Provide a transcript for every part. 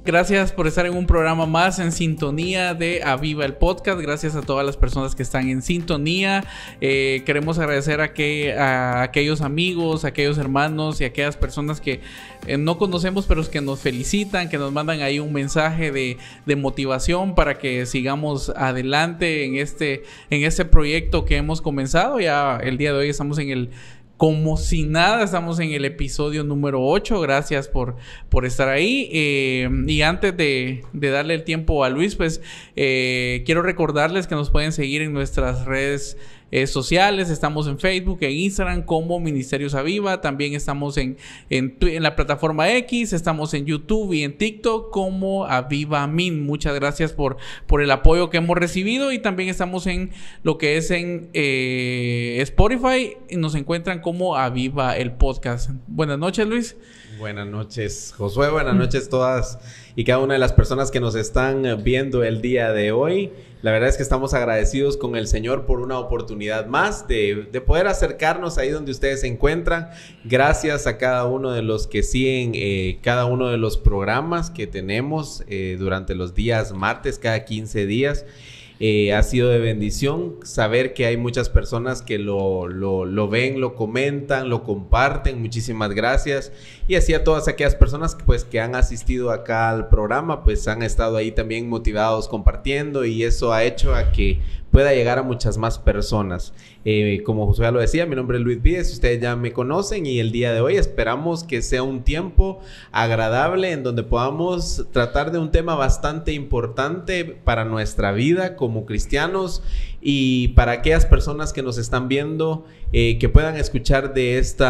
Gracias por estar en un programa más en sintonía de Aviva el Podcast. Gracias a todas las personas que están en sintonía. Queremos agradecer a aquellos amigos, a aquellos hermanos y a aquellas personas que no conocemos, pero que nos felicitan, que nos mandan ahí un mensaje de motivación para que sigamos adelante en este proyecto que hemos comenzado. Ya el día de hoy estamos como si nada, estamos en el episodio número 8. Gracias por estar ahí. Y antes de darle el tiempo a Luis, pues quiero recordarles que nos pueden seguir en nuestras redes sociales. Estamos en Facebook, en Instagram como Ministerios Aviva. También estamos en la plataforma X. Estamos en YouTube y en TikTok como Aviva Min. Muchas gracias por el apoyo que hemos recibido. Y también estamos en lo que es en Spotify. Y nos encuentran como Aviva el Podcast. Buenas noches, Luis. Buenas noches, Josué. Buenas noches todas y cada una de las personas que nos están viendo el día de hoy. La verdad es que estamos agradecidos con el Señor por una oportunidad más de poder acercarnos ahí donde ustedes se encuentran. Gracias a cada uno de los que siguen cada uno de los programas que tenemos durante los días martes, cada 15 días. Ha sido de bendición saber que hay muchas personas que lo ven, lo comentan, lo comparten. Muchísimas gracias. Y así a todas aquellas personas que han asistido acá al programa, pues han estado ahí también motivados compartiendo, y eso ha hecho a que pueda llegar a muchas más personas. Como Josué ya lo decía, mi nombre es Luis Víez, ustedes ya me conocen, y el día de hoy esperamos que sea un tiempo agradable en donde podamos tratar de un tema bastante importante para nuestra vida como cristianos, y para aquellas personas que nos están viendo, que puedan escuchar de este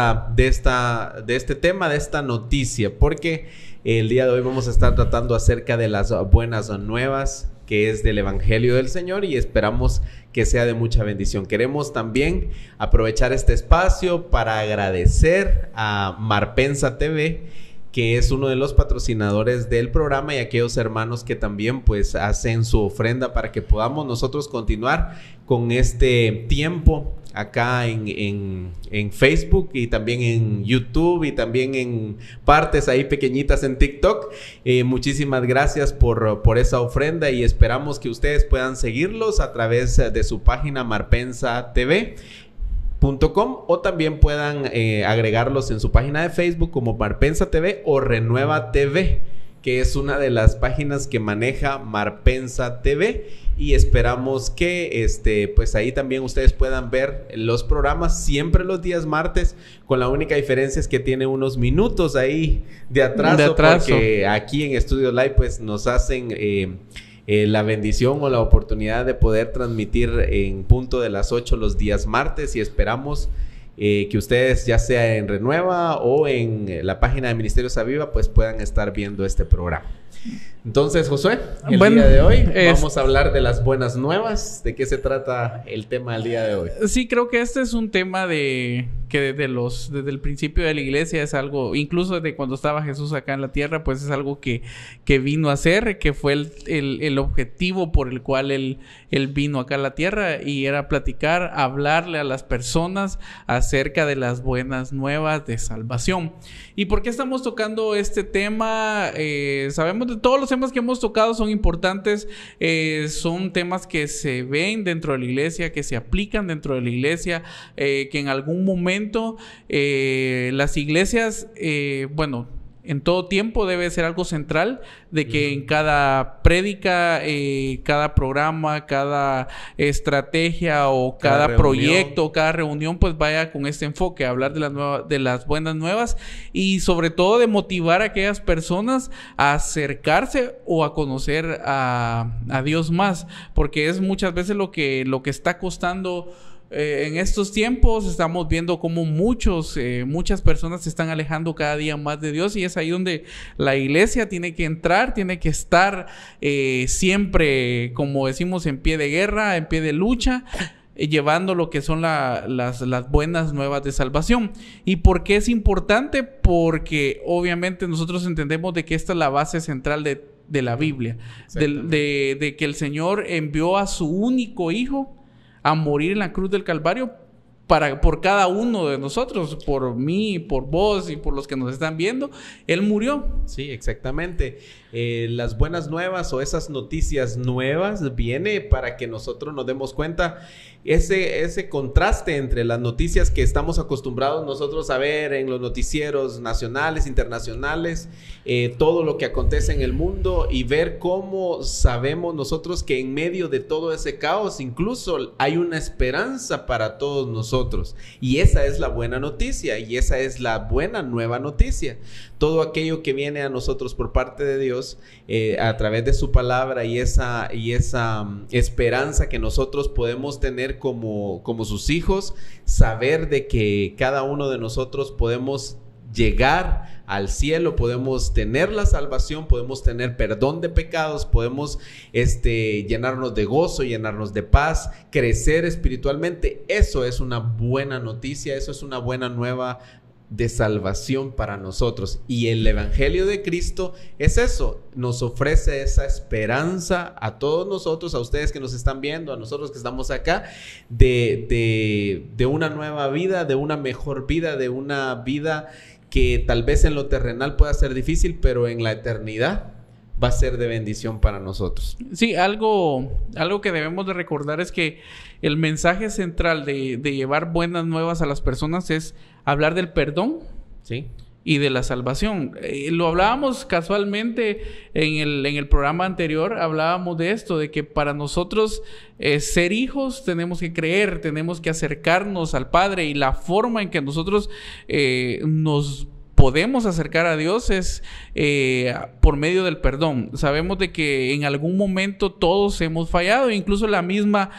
tema, de esta noticia, porque el día de hoy vamos a estar tratando acerca de las buenas nuevas, que es del Evangelio del Señor, y esperamos que sea de mucha bendición. Queremos también aprovechar este espacio para agradecer a Marpensa TV, que es uno de los patrocinadores del programa, y aquellos hermanos que también pues hacen su ofrenda para que podamos nosotros continuar con este tiempo acá en Facebook, y también en YouTube, y también en partes ahí pequeñitas en TikTok. Muchísimas gracias por esa ofrenda, y esperamos que ustedes puedan seguirlos a través de su página marpensatv.com, o también puedan agregarlos en su página de Facebook como Marpensa TV o Renueva TV, que es una de las páginas que maneja Marpensa TV. Y esperamos que pues ahí también ustedes puedan ver los programas siempre los días martes, con la única diferencia es que tiene unos minutos ahí de atraso. Porque aquí en Estudio Live pues nos hacen la bendición o la oportunidad de poder transmitir en punto de las 8 los días martes, y esperamos que ustedes, ya sea en Renueva o en la página de Ministerios Aviva, pues puedan estar viendo este programa. Entonces, Josué, el día de hoy vamos a hablar de las buenas nuevas. ¿De qué se trata el tema del día de hoy? Sí, creo que este es un tema que desde el principio de la iglesia es algo, incluso desde cuando estaba Jesús acá en la tierra, pues es algo que vino a hacer, que fue el objetivo por el cual él vino acá a la tierra, y era platicar, hablarle a las personas acerca de las buenas nuevas de salvación. ¿Y por qué estamos tocando este tema? Sabemos de todos los temas que hemos tocado son importantes, son temas que se ven dentro de la iglesia, que se aplican dentro de la iglesia, que en algún momento las iglesias, en todo tiempo debe ser algo central, de que en cada prédica, cada programa, cada estrategia o cada proyecto, cada reunión, pues vaya con este enfoque, hablar de las buenas nuevas, y sobre todo de motivar a aquellas personas a acercarse o a conocer a Dios más, porque es muchas veces lo que está costando. En estos tiempos estamos viendo cómo muchas personas se están alejando cada día más de Dios, y es ahí donde la iglesia tiene que entrar, tiene que estar siempre, como decimos, en pie de guerra, en pie de lucha, llevando lo que son las buenas nuevas de salvación. ¿Y por qué es importante? Porque obviamente nosotros entendemos de que esta es la base central de la Biblia, de que el Señor envió a su único Hijo a morir en la cruz del Calvario por cada uno de nosotros, por mí, por vos y por los que nos están viendo. Él murió. Sí, exactamente. las buenas nuevas o esas noticias nuevas viene para que nosotros nos demos cuenta ese contraste entre las noticias que estamos acostumbrados nosotros a ver en los noticieros nacionales, internacionales, todo lo que acontece en el mundo, y ver cómo sabemos nosotros que en medio de todo ese caos incluso hay una esperanza para todos nosotros, y esa es la buena noticia, y esa es la buena nueva noticia. Todo aquello que viene a nosotros por parte de Dios a través de su palabra, y esa esperanza que nosotros podemos tener como sus hijos, saber de que cada uno de nosotros podemos llegar al cielo, podemos tener la salvación, podemos tener perdón de pecados, podemos llenarnos de gozo, llenarnos de paz, crecer espiritualmente. Eso es una buena noticia, eso es una buena nueva de salvación para nosotros, y el evangelio de Cristo es eso, nos ofrece esa esperanza a todos nosotros, a ustedes que nos están viendo, a nosotros que estamos acá, de una nueva vida, de una mejor vida, de una vida que tal vez en lo terrenal pueda ser difícil, pero en la eternidad va a ser de bendición para nosotros. Sí, algo que debemos de recordar es que el mensaje central de llevar buenas nuevas a las personas es hablar del perdón, ¿sí?, y de la salvación. Lo hablábamos casualmente en el programa anterior, hablábamos de esto, de que para nosotros ser hijos tenemos que creer, tenemos que acercarnos al Padre, y la forma en que nosotros nos podemos acercar a Dios es por medio del perdón. Sabemos de que en algún momento todos hemos fallado, incluso la misma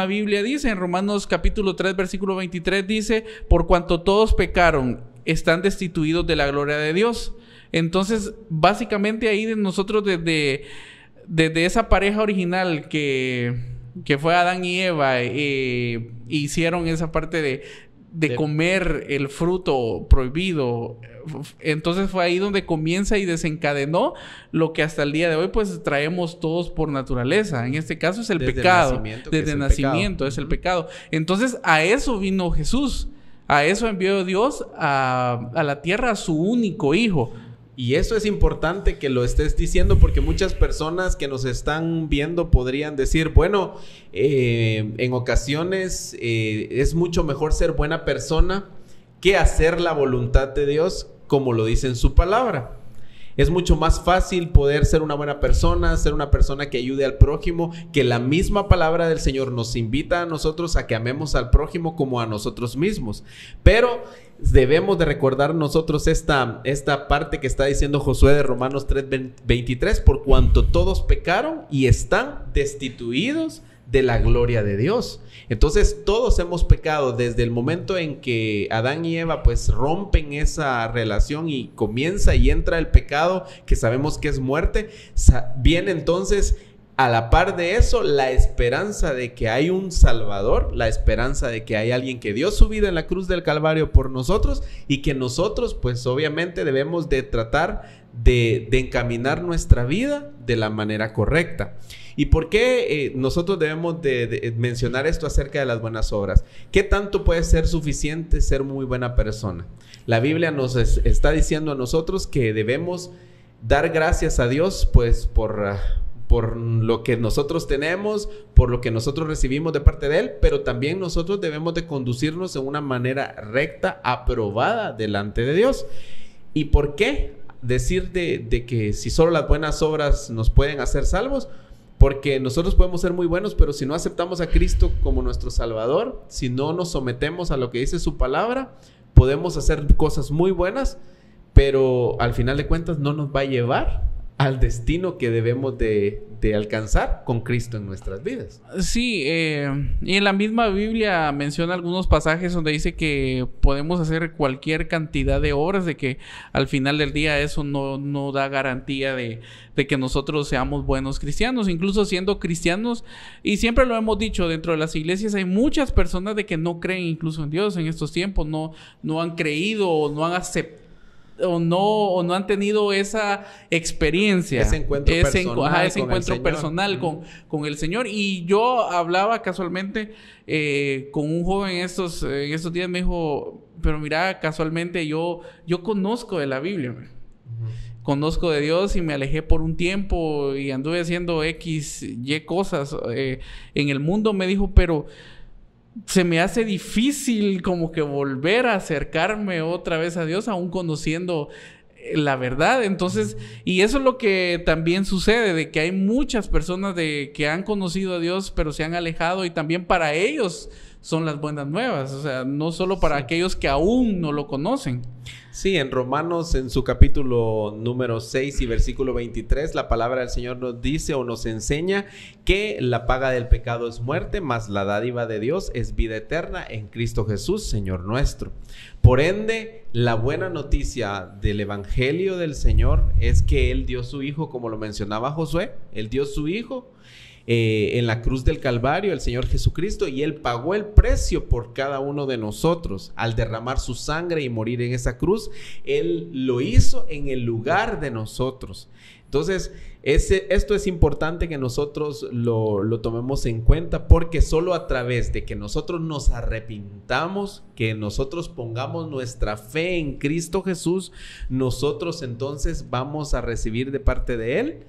Biblia dice en Romanos capítulo 3 versículo 23, dice: por cuanto todos pecaron, están destituidos de la gloria de Dios. Entonces, básicamente ahí de nosotros, desde esa pareja original que fue Adán y Eva, hicieron esa parte de comer el fruto prohibido. Entonces fue ahí donde comienza y desencadenó lo que hasta el día de hoy pues traemos todos por naturaleza. En este caso es el pecado. Desde el nacimiento es el pecado. Entonces a eso vino Jesús. A eso envió Dios a la tierra a su único hijo. Y eso es importante que lo estés diciendo, porque muchas personas que nos están viendo podrían decir, bueno, en ocasiones es mucho mejor ser buena persona que hacer la voluntad de Dios, como lo dice en su palabra. Es mucho más fácil poder ser una buena persona, ser una persona que ayude al prójimo, que la misma palabra del Señor nos invita a nosotros a que amemos al prójimo como a nosotros mismos. Pero debemos de recordar nosotros esta parte que está diciendo Josué de Romanos 3:23, por cuanto todos pecaron y están destituidos de la gloria de Dios. Entonces todos hemos pecado desde el momento en que Adán y Eva pues rompen esa relación y comienza y entra el pecado, que sabemos que es muerte. Viene entonces a la par de eso la esperanza de que hay un Salvador, la esperanza de que hay alguien que dio su vida en la cruz del Calvario por nosotros, y que nosotros pues obviamente debemos de tratar de encaminar nuestra vida de la manera correcta. ¿Y por qué nosotros debemos de mencionar esto acerca de las buenas obras? ¿Qué tanto puede ser suficiente ser muy buena persona? La Biblia nos está diciendo a nosotros que debemos dar gracias a Dios pues por lo que nosotros tenemos, por lo que nosotros recibimos de parte de Él, pero también nosotros debemos de conducirnos de una manera recta, aprobada delante de Dios. ¿Y por qué decir de que si solo las buenas obras nos pueden hacer salvos? Porque nosotros podemos ser muy buenos, pero si no aceptamos a Cristo como nuestro Salvador, si no nos sometemos a lo que dice su palabra, podemos hacer cosas muy buenas, pero al final de cuentas no nos va a llevar al destino que debemos de alcanzar con Cristo en nuestras vidas. Sí, y en la misma Biblia menciona algunos pasajes donde dice que podemos hacer cualquier cantidad de obras, de que al final del día eso no da garantía de que nosotros seamos buenos cristianos. Incluso siendo cristianos, y siempre lo hemos dicho, dentro de las iglesias hay muchas personas de que no creen incluso en Dios en estos tiempos, no han creído o no han aceptado o no han tenido esa experiencia, ese encuentro personal con el Señor. Y yo hablaba casualmente con un joven en estos días, me dijo, pero mira, casualmente yo conozco de la Biblia. conozco de Dios y me alejé por un tiempo y anduve haciendo X, Y cosas en el mundo, me dijo, pero se me hace difícil como que volver a acercarme otra vez a Dios, aún conociendo la verdad. Entonces, y eso es lo que también sucede, de que hay muchas personas que han conocido a Dios, pero se han alejado, y también para ellos son las buenas nuevas, o sea, no solo para aquellos que aún no lo conocen. Sí, en Romanos, en su capítulo número 6 y versículo 23, la palabra del Señor nos dice o nos enseña que la paga del pecado es muerte, mas la dádiva de Dios es vida eterna en Cristo Jesús, Señor nuestro. Por ende, la buena noticia del Evangelio del Señor es que Él dio su Hijo, como lo mencionaba Josué, Él dio su Hijo en la cruz del Calvario, el Señor Jesucristo, y Él pagó el precio por cada uno de nosotros. Al derramar su sangre y morir en esa cruz, Él lo hizo en el lugar de nosotros. Entonces, esto es importante que nosotros lo tomemos en cuenta, porque solo a través de que nosotros nos arrepintamos, que nosotros pongamos nuestra fe en Cristo Jesús, nosotros entonces vamos a recibir de parte de Él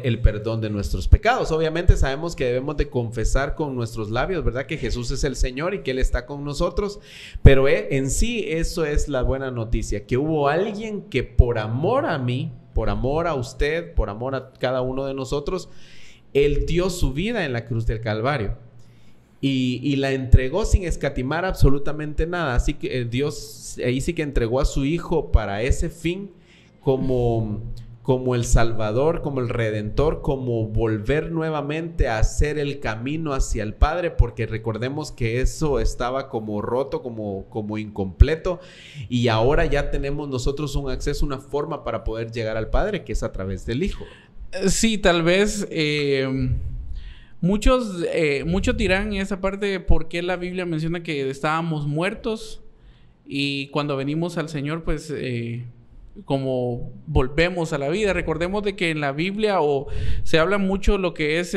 el perdón de nuestros pecados. Obviamente sabemos que debemos de confesar con nuestros labios, ¿verdad?, que Jesús es el Señor y que Él está con nosotros, pero en sí eso es la buena noticia, que hubo alguien que por amor a mí, por amor a usted, por amor a cada uno de nosotros, Él dio su vida en la cruz del Calvario y la entregó sin escatimar absolutamente nada. Así que Dios ahí sí que entregó a su Hijo para ese fin, como el Salvador, como el Redentor, como volver nuevamente a hacer el camino hacia el Padre, porque recordemos que eso estaba como roto, como incompleto, y ahora ya tenemos nosotros un acceso, una forma para poder llegar al Padre, que es a través del Hijo. Sí, tal vez muchos dirán en esa parte por qué la Biblia menciona que estábamos muertos y cuando venimos al Señor, pues como volvemos a la vida. Recordemos de que en la Biblia se habla mucho lo que es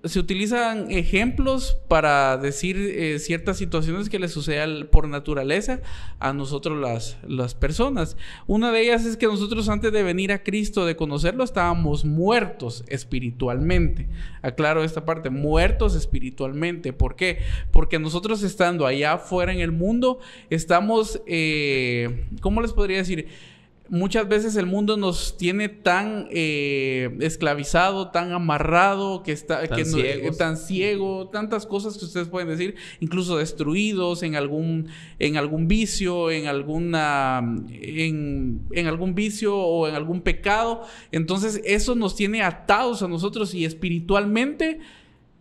se utilizan ejemplos para decir ciertas situaciones que le suceden por naturaleza a nosotros las personas. Una de ellas es que nosotros antes de venir a Cristo, de conocerlo, estábamos muertos espiritualmente. Aclaro esta parte, muertos espiritualmente. ¿Por qué? Porque nosotros estando allá afuera en el mundo, estamos, ¿cómo les podría decir? Muchas veces el mundo nos tiene tan esclavizado, tan amarrado, tan ciego, tantas cosas que ustedes pueden decir, incluso destruidos en algún vicio, en algún vicio o en algún pecado. Entonces eso nos tiene atados a nosotros y espiritualmente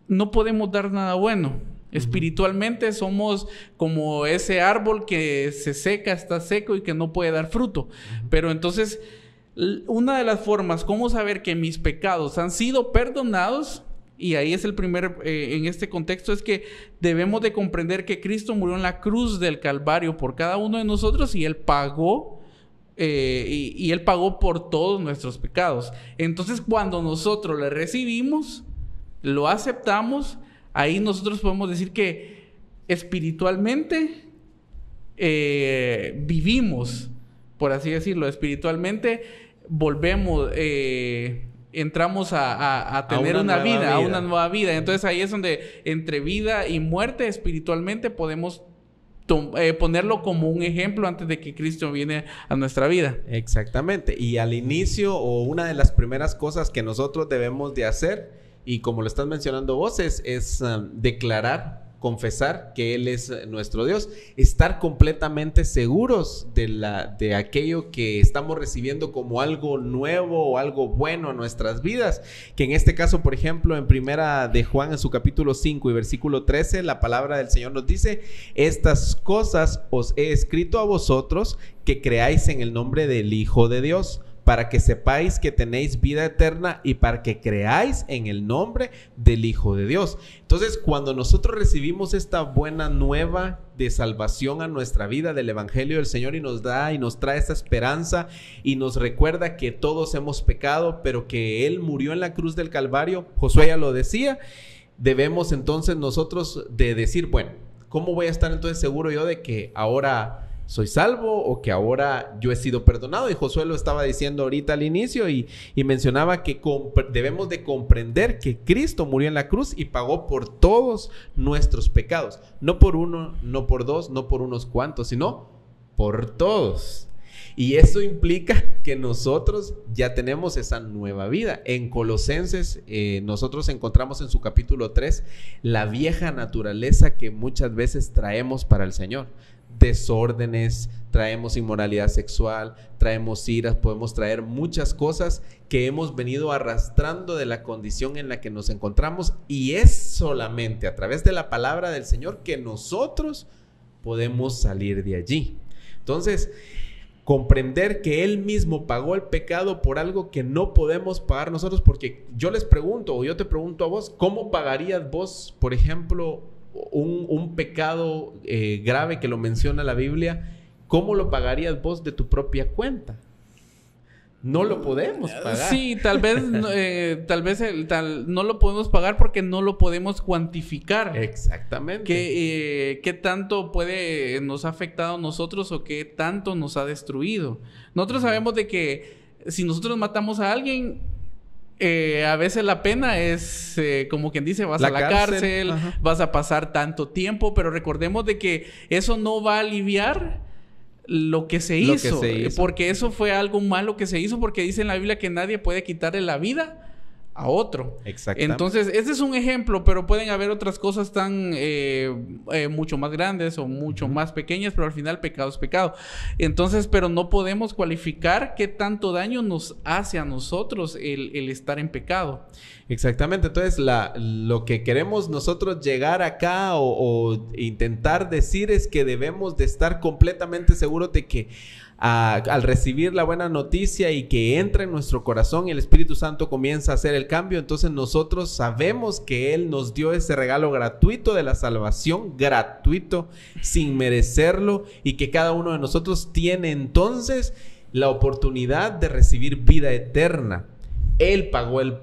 no podemos dar nada bueno. Espiritualmente somos como ese árbol que se seca, está seco y que no puede dar fruto. Pero entonces, una de las formas, ¿cómo saber que mis pecados han sido perdonados? Y ahí es el primer, en este contexto, es que debemos de comprender que Cristo murió en la cruz del Calvario por cada uno de nosotros y Él pagó. Y Él pagó por todos nuestros pecados. Entonces, cuando nosotros le recibimos, lo aceptamos, ahí nosotros podemos decir que espiritualmente vivimos, por así decirlo, espiritualmente volvemos, entramos a tener una nueva vida. Entonces ahí es donde entre vida y muerte espiritualmente podemos ponerlo como un ejemplo antes de que Cristo viene a nuestra vida. Exactamente. Y al inicio, o una de las primeras cosas que nosotros debemos de hacer, y como lo estás mencionando vos, es declarar, confesar que Él es nuestro Dios, estar completamente seguros de aquello que estamos recibiendo como algo nuevo o algo bueno en nuestras vidas, que en este caso, por ejemplo, en Primera de Juan, en su capítulo 5 y versículo 13, la palabra del Señor nos dice: estas cosas os he escrito a vosotros que creáis en el nombre del Hijo de Dios, para que sepáis que tenéis vida eterna y para que creáis en el nombre del Hijo de Dios. Entonces, cuando nosotros recibimos esta buena nueva de salvación a nuestra vida del Evangelio del Señor, y nos trae esta esperanza y nos recuerda que todos hemos pecado, pero que Él murió en la cruz del Calvario, Josué ya lo decía, debemos entonces nosotros de decir, bueno, ¿cómo voy a estar entonces seguro yo de que ahora soy salvo o que ahora yo he sido perdonado. Y Josué lo estaba diciendo ahorita al inicio y mencionaba que debemos de comprender que Cristo murió en la cruz y pagó por todos nuestros pecados. No por uno, no por dos, no por unos cuantos, sino por todos. Y eso implica que nosotros ya tenemos esa nueva vida. En Colosenses, nosotros encontramos en su capítulo 3 la vieja naturaleza que muchas veces traemos para el Señor. Desórdenes, traemos inmoralidad sexual, traemos iras, podemos traer muchas cosas que hemos venido arrastrando de la condición en la que nos encontramos, y es solamente a través de la palabra del Señor que nosotros podemos salir de allí. Entonces, comprender que Él mismo pagó el pecado por algo que no podemos pagar nosotros, porque yo les pregunto, o yo te pregunto a vos, ¿cómo pagarías vos, por ejemplo, un pecado grave que lo menciona la Biblia? ¿Cómo lo pagarías vos de tu propia cuenta? No lo podemos pagar. Sí, tal vez no lo podemos pagar porque no lo podemos cuantificar. Exactamente. ¿Qué tanto nos ha afectado a nosotros o qué tanto nos ha destruido? Nosotros sabemos de que si nosotros matamos a alguien, a veces la pena es, como quien dice, vas a la cárcel, vas a pasar tanto tiempo, pero recordemos de que eso no va a aliviar lo que se hizo, porque eso fue algo malo que se hizo, porque dice en la Biblia que nadie puede quitarle la vida a otro. Exactamente. Entonces, este es un ejemplo, pero pueden haber otras cosas tan mucho más grandes o mucho más pequeñas, pero al final pecado es pecado. Entonces, pero no podemos cualificar qué tanto daño nos hace a nosotros el estar en pecado. Exactamente. Entonces, lo que queremos nosotros llegar acá o intentar decir es que debemos de estar completamente seguros de que al recibir la buena noticia y que entra en nuestro corazón y el Espíritu Santo comienza a hacer el cambio, entonces nosotros sabemos que Él nos dio ese regalo gratuito de la salvación, gratuito, sin merecerlo, y que cada uno de nosotros tiene entonces la oportunidad de recibir vida eterna. Él pagó el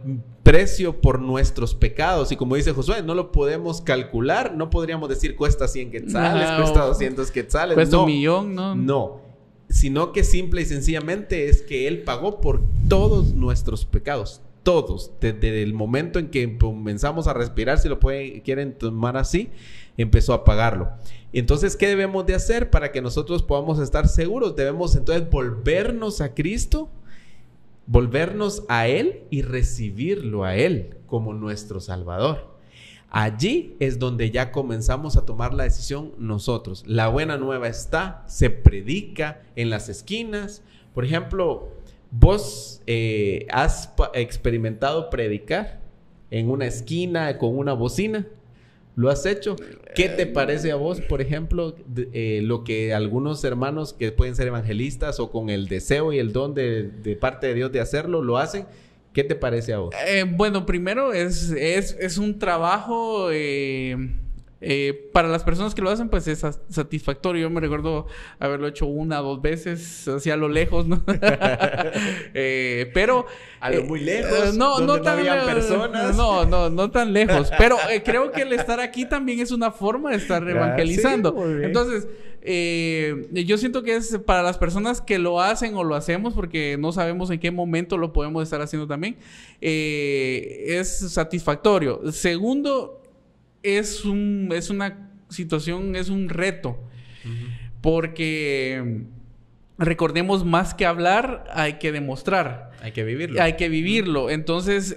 precio por nuestros pecados, y como dice Josué, no lo podemos calcular, no podríamos decir cuesta 100 quetzales, cuesta 200 quetzales, cuesta 1,000,000, no, sino que simple y sencillamente es que Él pagó por todos nuestros pecados, todos, desde el momento en que comenzamos a respirar, si lo quieren tomar así, empezó a pagarlo. Entonces, ¿qué debemos de hacer para que nosotros podamos estar seguros? Debemos entonces volvernos a Cristo, volvernos a Él y recibirlo a Él como nuestro Salvador. Allí es donde ya comenzamos a tomar la decisión nosotros. La buena nueva se predica en las esquinas. Por ejemplo, vos has experimentado predicar en una esquina con una bocina. ¿Lo has hecho? ¿Qué te parece a vos, por ejemplo, lo que algunos hermanos que pueden ser evangelistas o con el deseo y el don de parte de Dios de hacerlo, lo hacen? ¿Qué te parece a vos? Bueno, primero es un trabajo para las personas que lo hacen, pues es satisfactorio. Yo me recuerdo haberlo hecho 1 o 2 veces, hacia lo lejos, ¿no? Pero a lo muy lejos, no tan había personas. No tan lejos. Pero creo que el estar aquí también es una forma de estar evangelizando. Sí, entonces, yo siento que es para las personas que lo hacen o lo hacemos, porque no sabemos en qué momento lo podemos estar haciendo también, es satisfactorio. Segundo, es una situación, es un reto, porque recordemos, más que hablar, hay que demostrar. Hay que vivirlo. Hay que vivirlo. Entonces,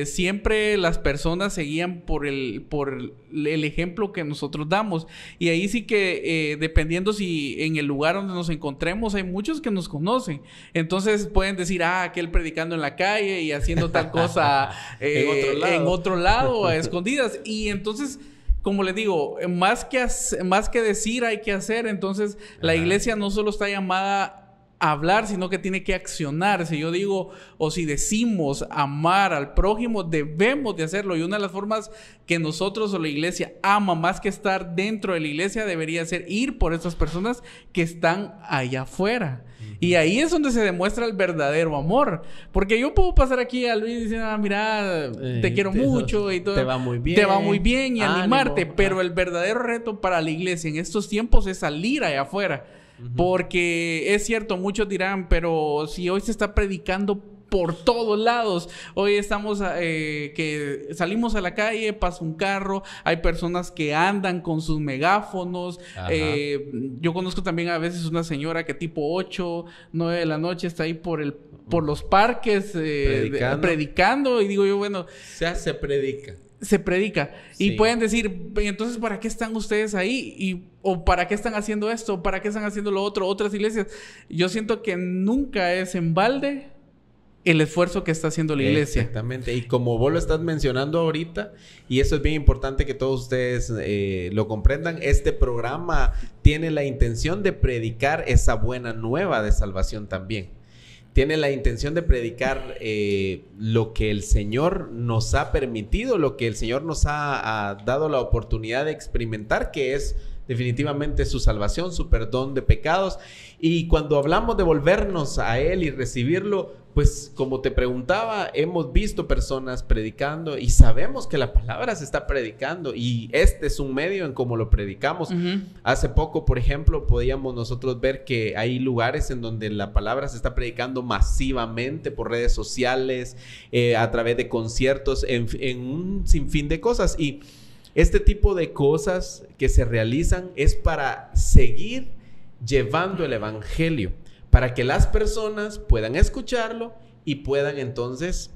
siempre las personas se guían por el ejemplo que nosotros damos. Y ahí sí que, dependiendo si en el lugar donde nos encontremos, hay muchos que nos conocen. Entonces, pueden decir, aquel predicando en la calle y haciendo tal cosa en otro lado, a escondidas. Y entonces, como les digo, más que decir, hay que hacer. Entonces, la iglesia no solo está llamada a hablar, sino que tiene que accionar. Si yo digo, o si decimos amar al prójimo, debemos de hacerlo. Y una de las formas que nosotros o la iglesia ama, más que estar dentro de la iglesia, debería ser ir por esas personas que están allá afuera. Y ahí es donde se demuestra el verdadero amor. Porque yo puedo pasar aquí a Luis diciendo, mira, te quiero mucho y todo. Te va muy bien. Te va muy bien y animarte. Pero el verdadero reto para la iglesia en estos tiempos es salir allá afuera. Porque es cierto, muchos dirán, pero si hoy se está predicando por todos lados. Hoy estamos que salimos a la calle, pasa un carro, hay personas que andan con sus megáfonos. Yo conozco también a veces una señora que tipo 8, 9 de la noche está ahí por los parques predicando, y digo yo, bueno, se predica. Se predica. Sí. Y pueden decir, entonces, ¿para qué están ustedes ahí? ¿O para qué están haciendo esto? ¿Para qué están haciendo lo otro? Otras iglesias. Yo siento que nunca es en balde el esfuerzo que está haciendo la iglesia. Exactamente. Y como vos lo estás mencionando ahorita, y eso es bien importante que todos ustedes lo comprendan, este programa tiene la intención de predicar esa buena nueva de salvación también. Tiene la intención de predicar lo que el Señor nos ha permitido, lo que el Señor nos ha dado la oportunidad de experimentar, que es definitivamente su salvación, su perdón de pecados. Y cuando hablamos de volvernos a Él y recibirlo, pues como te preguntaba, hemos visto personas predicando y sabemos que la palabra se está predicando, y este es un medio en cómo lo predicamos. Hace poco, por ejemplo, podíamos nosotros ver que hay lugares en donde la palabra se está predicando masivamente por redes sociales, a través de conciertos, en un sinfín de cosas. Y este tipo de cosas que se realizan es para seguir llevando el evangelio, para que las personas puedan escucharlo y puedan entonces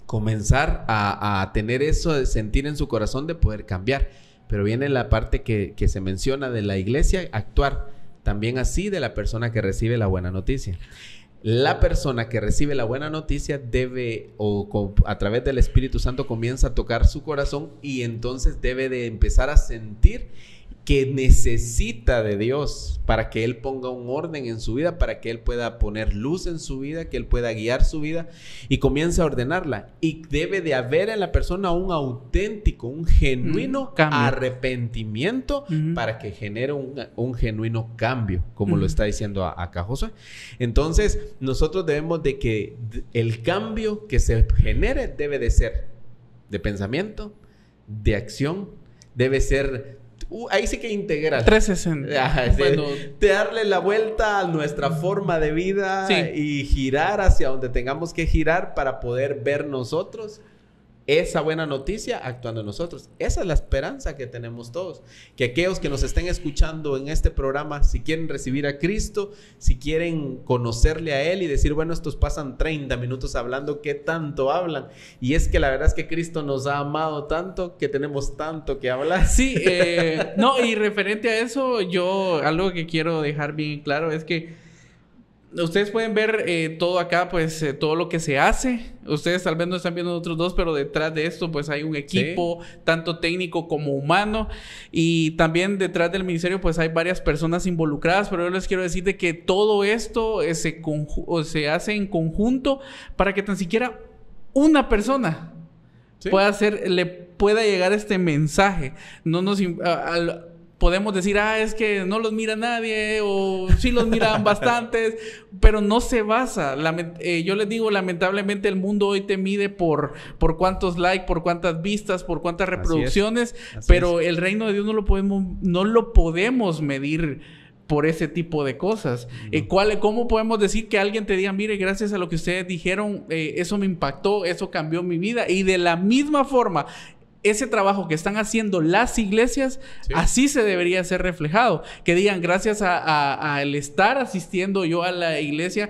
comenzar a tener eso de sentir en su corazón de poder cambiar. Pero viene la parte que se menciona de la iglesia, actuar también así de la persona que recibe la buena noticia. La persona que recibe la buena noticia debe, a través del Espíritu Santo, comienza a tocar su corazón, y entonces debe de empezar a sentir que necesita de Dios para que Él ponga un orden en su vida, para que Él pueda poner luz en su vida, que Él pueda guiar su vida y comience a ordenarla. Y debe de haber en la persona un auténtico, un genuino arrepentimiento para que genere un genuino cambio, como lo está diciendo acá Josué. Entonces, nosotros debemos de que el cambio que se genere debe de ser de pensamiento, de acción, debe ser... ahí sí que integral. 360. Bueno, de darle la vuelta a nuestra forma de vida, sí, y girar hacia donde tengamos que girar para poder ver nosotros esa buena noticia actuando en nosotros. Esa es la esperanza que tenemos todos. Que aquellos que nos estén escuchando en este programa, si quieren recibir a Cristo, si quieren conocerle a Él y decir, bueno, estos pasan 30 minutos hablando, ¿qué tanto hablan? Y es que la verdad es que Cristo nos ha amado tanto que tenemos tanto que hablar. Sí, no, y referente a eso, yo algo que quiero dejar bien claro es que ustedes pueden ver todo acá, pues todo lo que se hace. Ustedes tal vez no están viendo nosotros dos, pero detrás de esto pues hay un equipo, sí, tanto técnico como humano. Y también detrás del ministerio pues hay varias personas involucradas. Pero yo les quiero decir de que todo esto se hace en conjunto para que tan siquiera una persona, sí, le pueda llegar este mensaje. No nos... podemos decir, es que no los mira nadie, o sí los miran bastantes, pero no se basa. Yo les digo, lamentablemente el mundo hoy te mide por cuántos likes, por cuántas vistas, por cuántas reproducciones, pero el reino de Dios no lo podemos medir por ese tipo de cosas. ¿Cómo podemos decir que alguien te diga, mire, gracias a lo que ustedes dijeron, eso me impactó, eso cambió mi vida? Y de la misma forma, ese trabajo que están haciendo las iglesias, sí, así se debería ser reflejado. Que digan, gracias al estar asistiendo yo a la iglesia,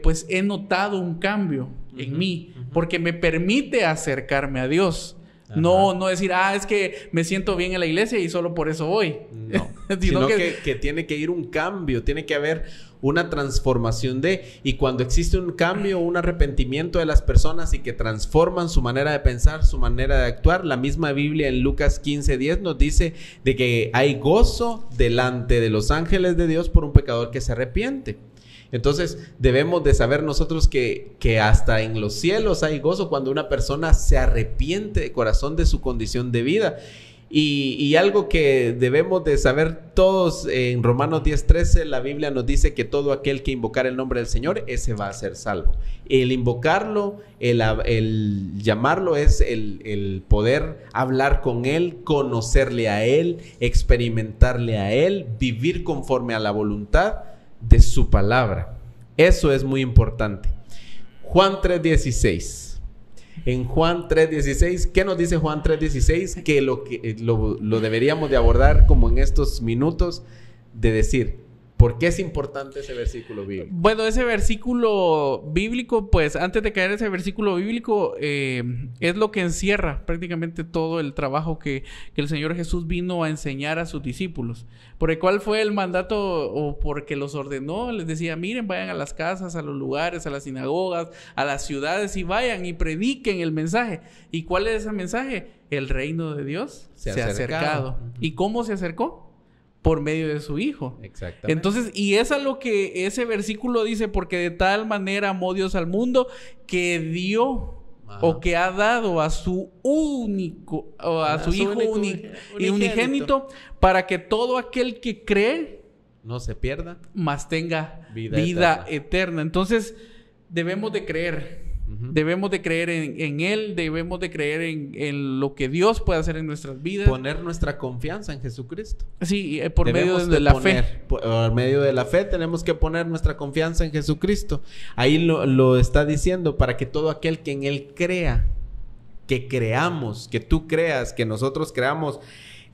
pues he notado un cambio en mí, porque me permite acercarme a Dios. No decir, es que me siento bien en la iglesia y solo por eso voy. No, sino que tiene que ir un cambio, tiene que haber una transformación y cuando existe un cambio, un arrepentimiento de las personas y que transforman su manera de pensar, su manera de actuar, la misma Biblia en Lucas 15:10 nos dice de que hay gozo delante de los ángeles de Dios por un pecador que se arrepiente. Entonces debemos de saber nosotros que hasta en los cielos hay gozo cuando una persona se arrepiente de corazón de su condición de vida. Y algo que debemos de saber todos, en Romanos 10:13, la Biblia nos dice que todo aquel que invocar el nombre del Señor, ese va a ser salvo. El invocarlo, el llamarlo es el poder hablar con Él, conocerle a Él, experimentarle a Él, vivir conforme a la voluntad de su palabra. Eso es muy importante. Juan 3:16. En Juan 3:16, ¿qué nos dice Juan 3:16? Que lo deberíamos de abordar como en estos minutos, de decir, ¿por qué es importante ese versículo bíblico? Bueno, ese versículo bíblico, pues antes de caer ese versículo bíblico, es lo que encierra prácticamente todo el trabajo que el Señor Jesús vino a enseñar a sus discípulos. Por el cual fue el mandato, o porque los ordenó, les decía, miren, vayan a las casas, a los lugares, a las sinagogas, a las ciudades, y vayan y prediquen el mensaje. ¿Y cuál es ese mensaje? El reino de Dios se ha acercado. ¿Y cómo se acercó? Por medio de su Hijo. Exactamente. Entonces, y es a lo que ese versículo dice, porque de tal manera amó Dios al mundo que dio, o que ha dado a su único, o a su Hijo unigénito, para que todo aquel que cree no se pierda, mas tenga vida eterna. Entonces, debemos de creer. Debemos de creer en Él, debemos de creer en lo que Dios puede hacer en nuestras vidas. Poner nuestra confianza en Jesucristo. Sí, por medio de la fe. Por medio de la fe tenemos que poner nuestra confianza en Jesucristo. Ahí lo está diciendo, para que todo aquel que en Él crea, que creamos, que tú creas, que nosotros creamos.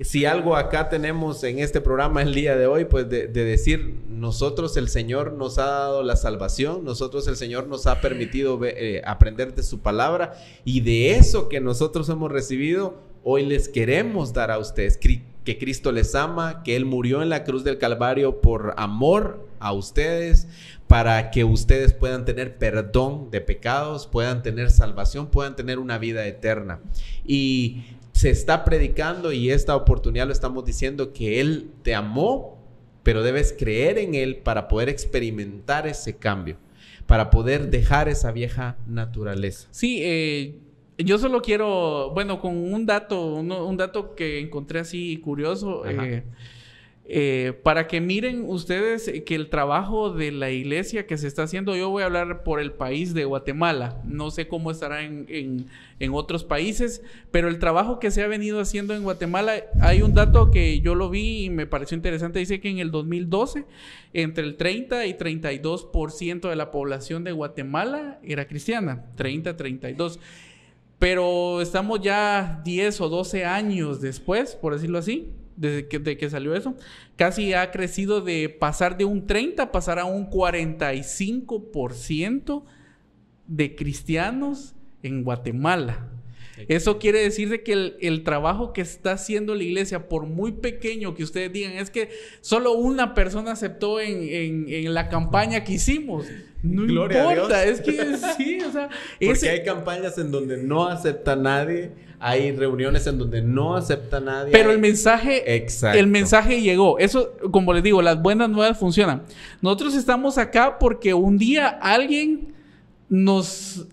Si algo acá tenemos en este programa el día de hoy, pues de decir, nosotros el Señor nos ha dado la salvación, nosotros el Señor nos ha permitido aprender de su palabra, y de eso que nosotros hemos recibido, hoy les queremos dar a ustedes, que Cristo les ama, que Él murió en la cruz del Calvario por amor a ustedes, para que ustedes puedan tener perdón de pecados, puedan tener salvación, puedan tener una vida eterna. Y se está predicando, y esta oportunidad lo estamos diciendo, que Él te amó, pero debes creer en Él para poder experimentar ese cambio, para poder dejar esa vieja naturaleza. Sí, yo solo quiero, bueno, con un dato que encontré así curioso, para que miren ustedes que el trabajo de la iglesia que se está haciendo, yo voy a hablar por el país de Guatemala, no sé cómo estará en otros países, pero el trabajo que se ha venido haciendo en Guatemala, hay un dato que yo lo vi y me pareció interesante, dice que en el 2012, entre el 30 y 32% de la población de Guatemala era cristiana, 30-32%. Pero estamos ya 10 o 12 años después, por decirlo así, de que salió eso, casi ha crecido de pasar de un 30, pasar a un 45% de cristianos en Guatemala. Eso quiere decir de que el trabajo que está haciendo la iglesia, por muy pequeño que ustedes digan, es que solo una persona aceptó en la campaña que hicimos. No Gloria importa, a Dios. es que sí, o sea... Porque hay campañas en donde no acepta nadie, hay reuniones en donde no acepta nadie. Pero el mensaje... Exacto. El mensaje llegó. Eso, como les digo, las buenas nuevas funcionan. Nosotros estamos acá porque un día alguien nos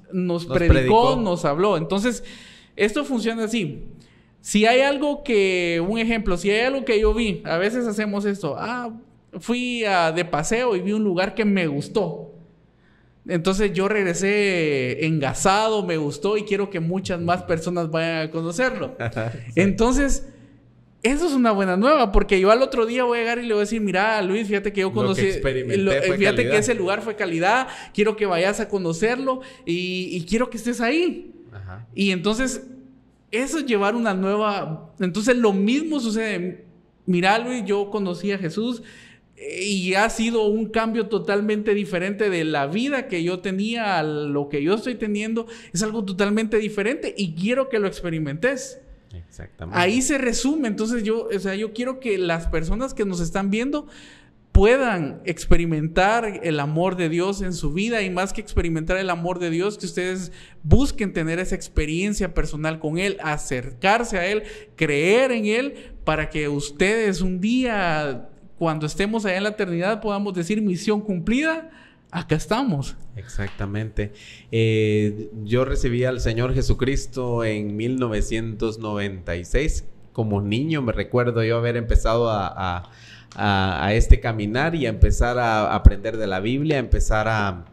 predicó, nos habló. Entonces, esto funciona así. Si hay algo que... Un ejemplo, si hay algo que yo vi, a veces hacemos esto. Fui de paseo y vi un lugar que me gustó. Entonces yo regresé engasado, me gustó y quiero que muchas más personas vayan a conocerlo. Sí. Entonces, eso es una buena nueva, porque yo al otro día voy a llegar y le voy a decir, mira, Luis, fíjate que yo conocí, fíjate que ese lugar fue calidad, quiero que vayas a conocerlo y quiero que estés ahí. Ajá. Y entonces, eso es llevar una nueva... Entonces, lo mismo sucede. Mira, Luis, yo conocí a Jesús y ha sido un cambio totalmente diferente de la vida que yo tenía a lo que yo estoy teniendo. Es algo totalmente diferente y quiero que lo experimentes. Exactamente. Ahí se resume. Entonces yo quiero que las personas que nos están viendo puedan experimentar el amor de Dios en su vida, y más que experimentar el amor de Dios, que ustedes busquen tener esa experiencia personal con Él, acercarse a Él, creer en Él, para que ustedes un día, cuando estemos allá en la eternidad, podamos decir misión cumplida, acá estamos. Exactamente. Yo recibí al Señor Jesucristo en 1996. como niño, me recuerdo yo haber empezado a este caminar y a empezar a aprender de la Biblia, a empezar a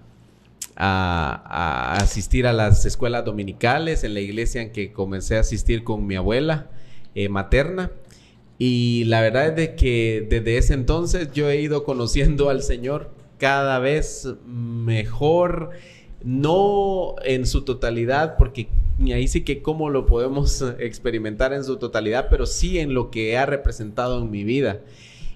asistir a las escuelas dominicales en la iglesia en que comencé a asistir con mi abuela materna. Y la verdad es de que desde ese entonces yo he ido conociendo al Señor cada vez mejor, no en su totalidad, porque ahí sí que cómo lo podemos experimentar en su totalidad, pero sí en lo que ha representado en mi vida.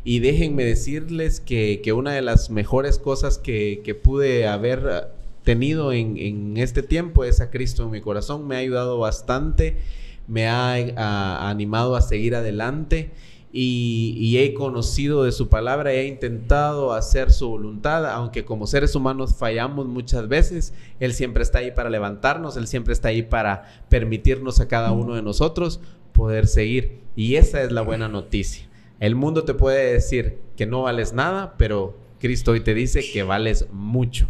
Y déjenme decirles que una de las mejores cosas que pude haber tenido en este tiempo es a Cristo en mi corazón. Me ha ayudado bastante, me ha animado a seguir adelante y he conocido de su palabra, he intentado hacer su voluntad, aunque como seres humanos fallamos muchas veces. Él siempre está ahí para levantarnos, Él siempre está ahí para permitirnos a cada uno de nosotros poder seguir, y esa es la buena noticia. El mundo te puede decir que no vales nada, pero Cristo hoy te dice que vales mucho.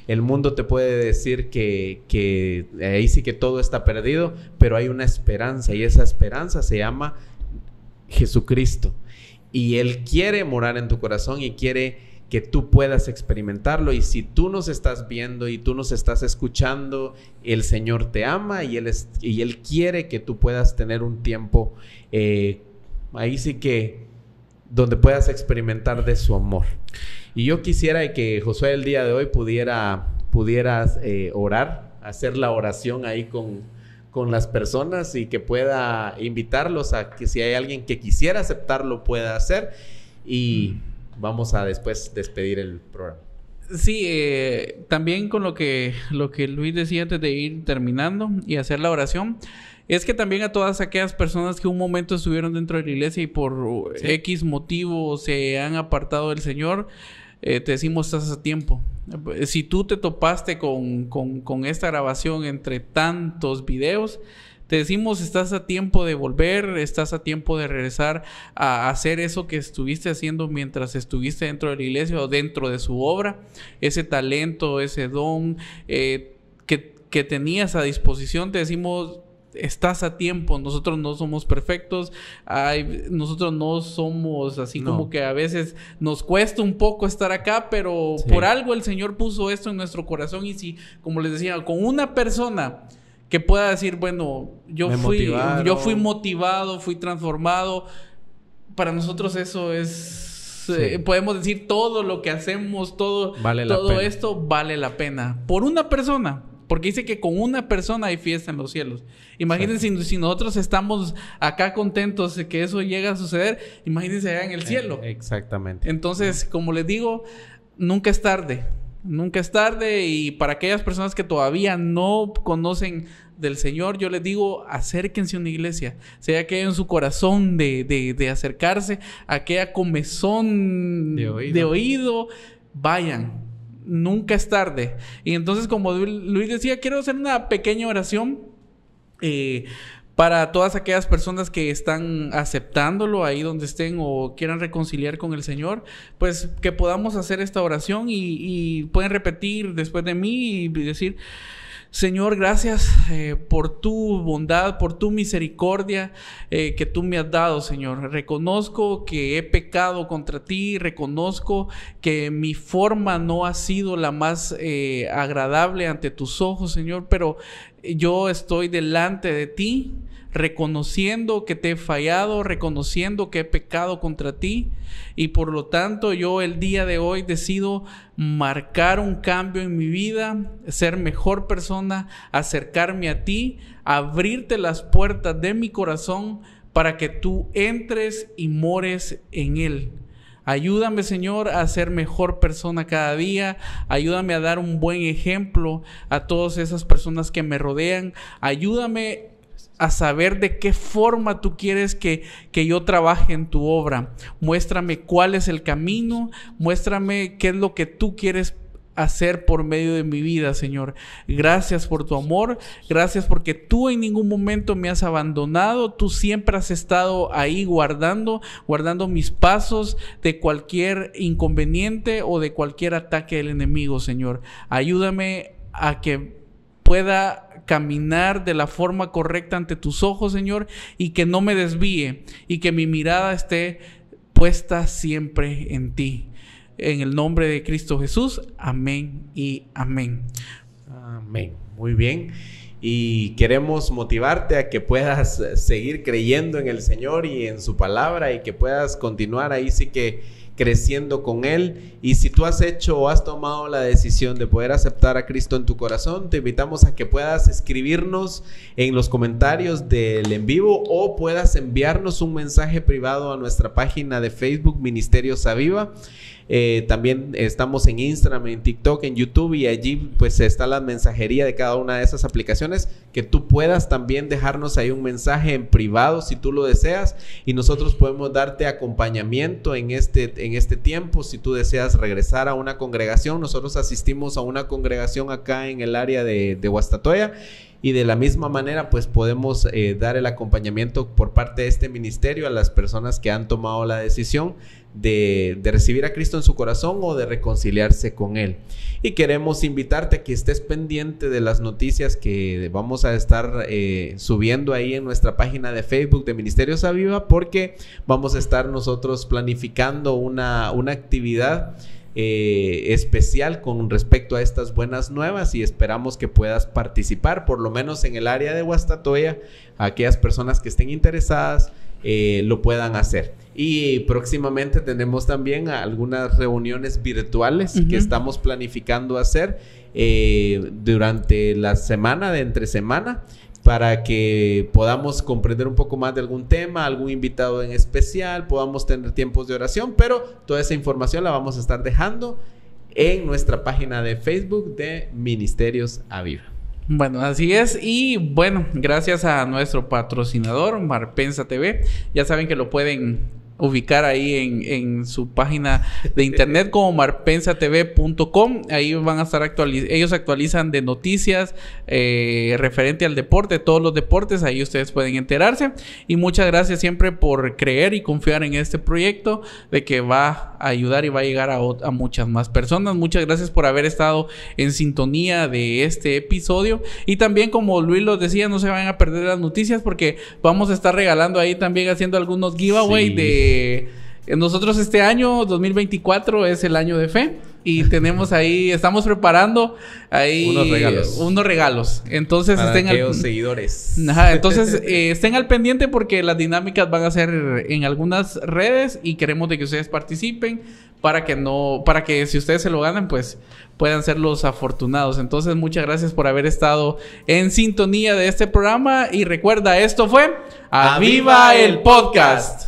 El mundo te puede decir que ahí sí que todo está perdido, pero hay una esperanza, y esa esperanza se llama Jesucristo. Y Él quiere morar en tu corazón y quiere que tú puedas experimentarlo. Y si tú nos estás viendo y tú nos estás escuchando, el Señor te ama y Él quiere que tú puedas tener un tiempo ahí sí que donde puedas experimentar de su amor. Y yo quisiera que Josué el día de hoy pudieras orar, hacer la oración ahí con las personas, y que pueda invitarlos a que si hay alguien que quisiera aceptarlo pueda hacer, y vamos a después despedir el programa. Sí, también con lo que Luis decía antes de ir terminando y hacer la oración, es que también a todas aquellas personas que un momento estuvieron dentro de la iglesia y por X motivo se han apartado del Señor, te decimos, estás a tiempo. Si tú te topaste con esta grabación entre tantos videos, te decimos, estás a tiempo de volver, estás a tiempo de regresar a hacer eso que estuviste haciendo mientras estuviste dentro de la iglesia o dentro de su obra. Ese talento, ese don que tenías a disposición, te decimos, estás a tiempo. Nosotros no somos perfectos. Nosotros no somos así como que a veces nos cuesta un poco estar acá, pero por algo el Señor puso esto en nuestro corazón. Y si, como les decía, con una persona que pueda decir, bueno, yo fui motivado, fui transformado, para nosotros eso es... podemos decir, todo lo que hacemos, todo esto vale la pena. Por una persona. Porque dice que con una persona hay fiesta en los cielos. Imagínense si nosotros estamos acá contentos de que eso llegue a suceder, imagínense allá en el cielo. Exactamente. Entonces, como les digo, nunca es tarde. Nunca es tarde. Y para aquellas personas que todavía no conocen del Señor, yo les digo, acérquense a una iglesia. Sea aquella en su corazón de acercarse, aquella comezón de oído, vayan. Nunca es tarde. Y entonces, como Luis decía, quiero hacer una pequeña oración para todas aquellas personas que están aceptándolo ahí donde estén o quieran reconciliar con el Señor, pues que podamos hacer esta oración y pueden repetir después de mí y decir: Señor, gracias por tu bondad, por tu misericordia que tú me has dado, Señor. Reconozco que he pecado contra ti, reconozco que mi forma no ha sido la más agradable ante tus ojos, Señor, pero yo estoy delante de ti, reconociendo que te he fallado, reconociendo que he pecado contra ti, y por lo tanto yo el día de hoy decido marcar un cambio en mi vida, ser mejor persona, acercarme a ti, abrirte las puertas de mi corazón para que tú entres y mores en él. Ayúdame, Señor, a ser mejor persona cada día. Ayúdame a dar un buen ejemplo a todas esas personas que me rodean. Ayúdame a saber de qué forma tú quieres que yo trabaje en tu obra. Muéstrame cuál es el camino. Muéstrame qué es lo que tú quieres hacer por medio de mi vida, Señor. Gracias por tu amor. Gracias porque tú en ningún momento me has abandonado. Tú siempre has estado ahí guardando mis pasos de cualquier inconveniente o de cualquier ataque del enemigo, Señor. Ayúdame a que pueda caminar de la forma correcta ante tus ojos, Señor, y que no me desvíe y que mi mirada esté puesta siempre en ti. En el nombre de Cristo Jesús, amén y amén. Amén. Muy bien. Y queremos motivarte a que puedas seguir creyendo en el Señor y en su palabra, y que puedas continuar ahí sí que creciendo con Él. Y si tú has hecho o has tomado la decisión de poder aceptar a Cristo en tu corazón, te invitamos a que puedas escribirnos en los comentarios del en vivo, o puedas enviarnos un mensaje privado a nuestra página de Facebook, Ministerios Aviva. También estamos en Instagram, en TikTok, en YouTube, y allí pues está la mensajería de cada una de esas aplicaciones, que tú puedas también dejarnos ahí un mensaje en privado si tú lo deseas, y nosotros podemos darte acompañamiento en este tiempo. Si tú deseas regresar a una congregación, nosotros asistimos a una congregación acá en el área de Guastatoya, y de la misma manera pues podemos dar el acompañamiento por parte de este ministerio a las personas que han tomado la decisión de recibir a Cristo en su corazón o de reconciliarse con Él. Y queremos invitarte a que estés pendiente de las noticias que vamos a estar subiendo ahí en nuestra página de Facebook de Ministerios Aviva, porque vamos a estar nosotros planificando una actividad especial con respecto a estas buenas nuevas, y esperamos que puedas participar, por lo menos en el área de Guastatoya. Aquellas personas que estén interesadas lo puedan hacer. Y próximamente tenemos también algunas reuniones virtuales que estamos planificando hacer durante la semana, de entre semana, para que podamos comprender un poco más de algún tema, algún invitado en especial, podamos tener tiempos de oración. Pero toda esa información la vamos a estar dejando en nuestra página de Facebook de Ministerios Aviva. Bueno, así es. Y bueno, gracias a nuestro patrocinador, Marpensa TV. Ya saben que lo pueden ubicar ahí en su página de internet como marpensatv.com. Ahí van a estar ellos actualizan de noticias referente al deporte, todos los deportes. Ahí ustedes pueden enterarse. Y muchas gracias siempre por creer y confiar en este proyecto, de que va a ayudar y va a llegar a muchas más personas. Muchas gracias por haber estado en sintonía de este episodio. Y también, como Luis los decía, no se vayan a perder las noticias, porque vamos a estar regalando ahí también, haciendo algunos giveaway de nosotros. Este año 2024 es el año de fe, y tenemos ahí, estamos preparando ahí unos regalos. Entonces para aquellos seguidores. Entonces estén al pendiente, porque las dinámicas van a ser en algunas redes, y queremos de que ustedes participen para que si ustedes se lo ganan, pues puedan ser los afortunados. Entonces, muchas gracias por haber estado en sintonía de este programa, y recuerda, esto fue Aviva el Podcast.